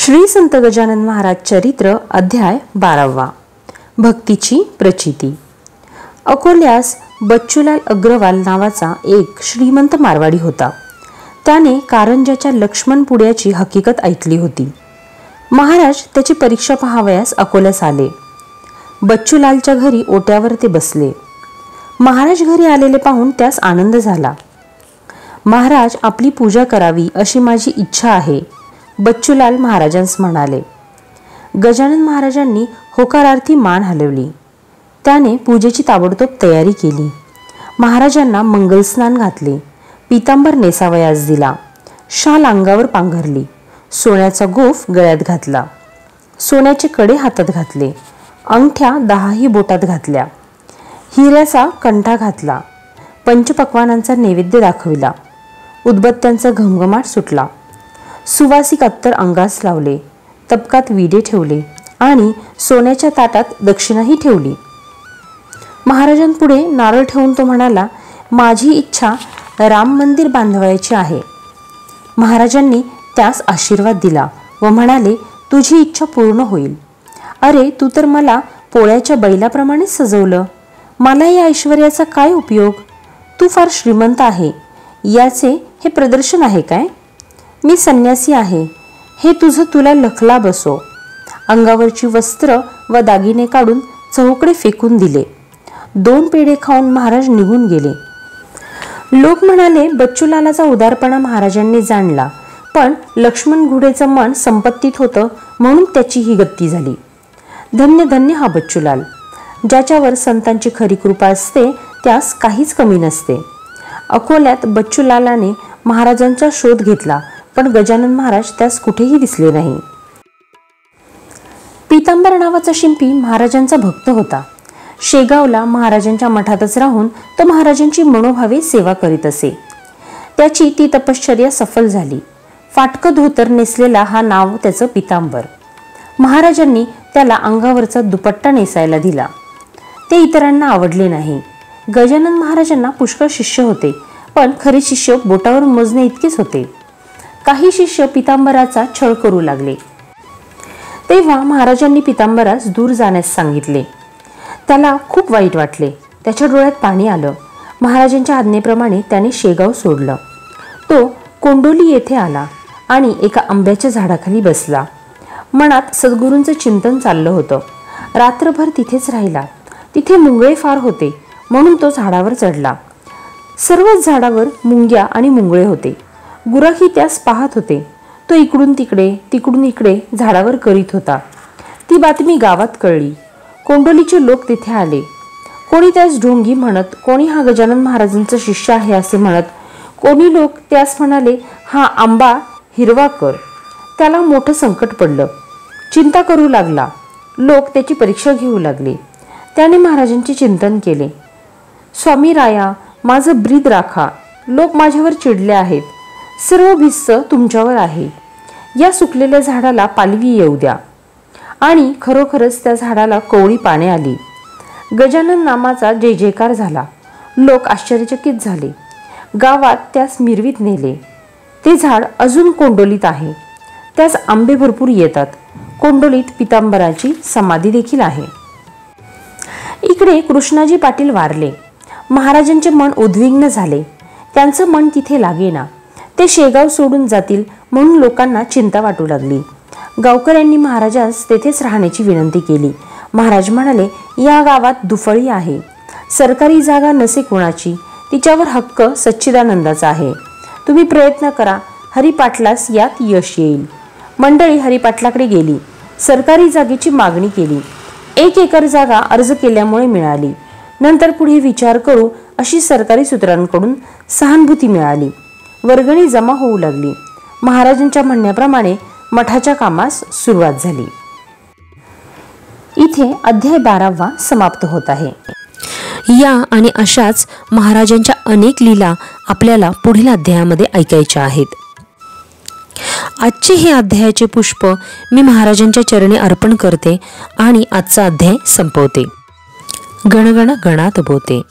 श्री संत गजानन महाराज चरित्र अध्याय 12वा. भक्तीची प्रचिती. अकोल्यास बच्चूलाल अग्रवाल नावाचा एक श्रीमंत मारवाडी होता. त्याने कारंजाच्या लक्ष्मण पुड्याची हकीकत ऐकली होती. महाराज त्याची परीक्षा पाहावयास अकोल्यास आले. बच्चूलालच्या घरी ओट्यावर ते बसले. महाराज घरी आलेले पाहून त्यास आनंद झाला. महाराज, आपली पूजा करावी अशी माझी इच्छा आहे, बच्चूलाल महाराजांस म्हणाले. गजानन महाराजांनी होकारार्थी मान हलवली. त्याने पूजेची ताबडतोब तयारी केली. महाराजांना मंगलस्नान घातले. पितांबर नेसावयास दिला. शाल अंगावर पांघरली. सोन्याचा गोफ गळ्यात घातला. सोन्याचे कडे हातात घातले. अंगठ्या 10ही बोटात घातल्या. हिऱ्याचा कंठा घातला. पंचपक्वानांचा नैवेद्य दाखविला. उदबत्त्यांचा घमघमाट सुटला. सुवासिक अत्तर अंगास लावले. तबकात विडे ठेवले आणि सोन्याच्या ताटात दक्षिणाही ठेवली. महाराजांपुढे नारळ ठेवून तो म्हणाला, माझी इच्छा राम मंदिर बांधवायची आहे. महाराजांनी त्यास आशीर्वाद दिला व म्हणाले, तुझी इच्छा पूर्ण होईल. अरे, तू तर मला पोळ्याच्या बैलाप्रमाणेच सजवलं. मला या ऐश्वर्याचा काय उपयोग? तू फार श्रीमंत आहे, याचे हे प्रदर्शन आहे काय? मी संन्यासी आहे, हे तुझं तुला लखला बसो. अंगावरची वस्त्र व दागिने काढून चहूकडे फेकून दिले. 2 पेढे खाऊन महाराज निघून गेले. लोक म्हणाले, बच्चूलालाचा उदारपणा महाराजांनी जाणला, पण लक्ष्मण घुडेचं मन संपत्तीत होतं म्हणून त्याची ही गती झाली. धन्य धन्य हा बच्चूलाल. ज्याच्यावर संतांची खरी कृपा असते त्यास काहीच कमी नसते. अकोल्यात बच्चूलालाने महाराजांचा शोध घेतला, पण गजानन महाराज त्यास कुठेही दिसले नाही. पितांबर नावाचा शिंपी महाराजांचा भक्त होता. शेगावला महाराजांच्या मठातच राहून तो महाराजांची मनोभावे सेवा करीत असे. त्याची ती तपश्चर्या सफल झाली. फाटकं धोतर नेसलेला हा नाव त्याचं पितांबर. महाराजांनी त्याला अंगावरचा दुपट्टा नेसायला दिला. ते इतरांना आवडले नाही. गजानन महाराजांना पुष्कळ शिष्य होते, पण खरे शिष्य बोटावर मोजणे इतकेच होते. काही शिष्य पितांबराचा छळ करू लागले. तेव्हा महाराजांनी पितांबरास दूर जाण्यास सांगितले. त्याला खूप वाईट वाटले. त्याच्या डोळ्यात पाणी आलं. महाराजांच्या आज्ञेप्रमाणे त्याने शेगाव सोडलं. तो कोंडोली येथे आला आणि एका आंब्याच्या झाडाखाली बसला. मनात सद्गुरूंचं चिंतन चाललं होतं. रात्रभर तिथेच राहिला. तिथे मुंगळे फार होते म्हणून तो झाडावर चढला. सर्वच झाडावर मुंग्या आणि मुंगळे होते. गुराखी त्यास पाहत होते. तो इकडून तिकडे तिकडून इकडे झाडावर करीत होता. ती बातमी गावात कळली. कोंडोलीचे लोक तिथे आले. कोणी त्यास ढोंगी म्हणत, कोणी हा गजानन महाराजांचा शिष्य आहे असे म्हणत. कोणी लोक त्यास म्हणाले, हा आंबा हिरवा कर. त्याला मोठं संकट पडलं. चिंता करू लागला. लोक त्याची परीक्षा घेऊ लागले. त्याने महाराजांचे चिंतन केले. स्वामी राया, माझं ब्रीद राखा. लोक माझ्यावर चिडले आहेत. सर्व भिस्त तुमच्यावर आहे. या सुकलेल्या झाडाला पालवी येऊ द्या. आणि खरोखरच त्या झाडाला कोवळी पाने आली. गजानन नामाचा जय जयकार झाला. लोक आश्चर्यचकित झाले. गावात त्यास मिरवीत नेले. ते झाड अजून कोंडोलीत आहे. त्यास आंबे भरपूर येतात. कोंडोलीत पितांबराची समाधी देखील आहे. इकडे कृष्णाजी पाटील वारले. महाराजांचे मन उद्विग्न झाले. त्यांचं मन तिथे लागेना. ते शेगाव सोडून जातील म्हणून लोकांना चिंता वाटू लागली. गावकऱ्यांनी महाराजास तेथेच राहण्याची विनंती केली. महाराज म्हणाले, या गावात दुफळी आहे. सरकारी जागा नसे कोणाची, तिच्यावर हक्क सच्चिदानंदाचा आहे. तुम्ही प्रयत्न करा. हरिपाटलास यात यश येईल. मंडळी हरिपाटलाकडे गेली. सरकारी जागेची मागणी केली. 1 एकर जागा अर्ज केल्यामुळे मिळाली. नंतर पुढे विचार करू अशी सरकारी सूत्रांकडून सहानुभूती मिळाली. वर्गणी जमा होऊ लागली. महाराजांच्या म्हणण्याप्रमाणे मठाच्या कामास सुरुवात झाली. इथे अध्याय 12वा समाप्त होत आहे. या आणि अशाच महाराजांच्या अनेक लीला आपल्याला पुढील अध्यायामध्ये ऐकायच्या आहेत. आजचे हे अध्यायाचे पुष्प मी महाराजांच्या चरणी अर्पण करते आणि आजचा अध्याय संपवते. गणगण गणात बोते.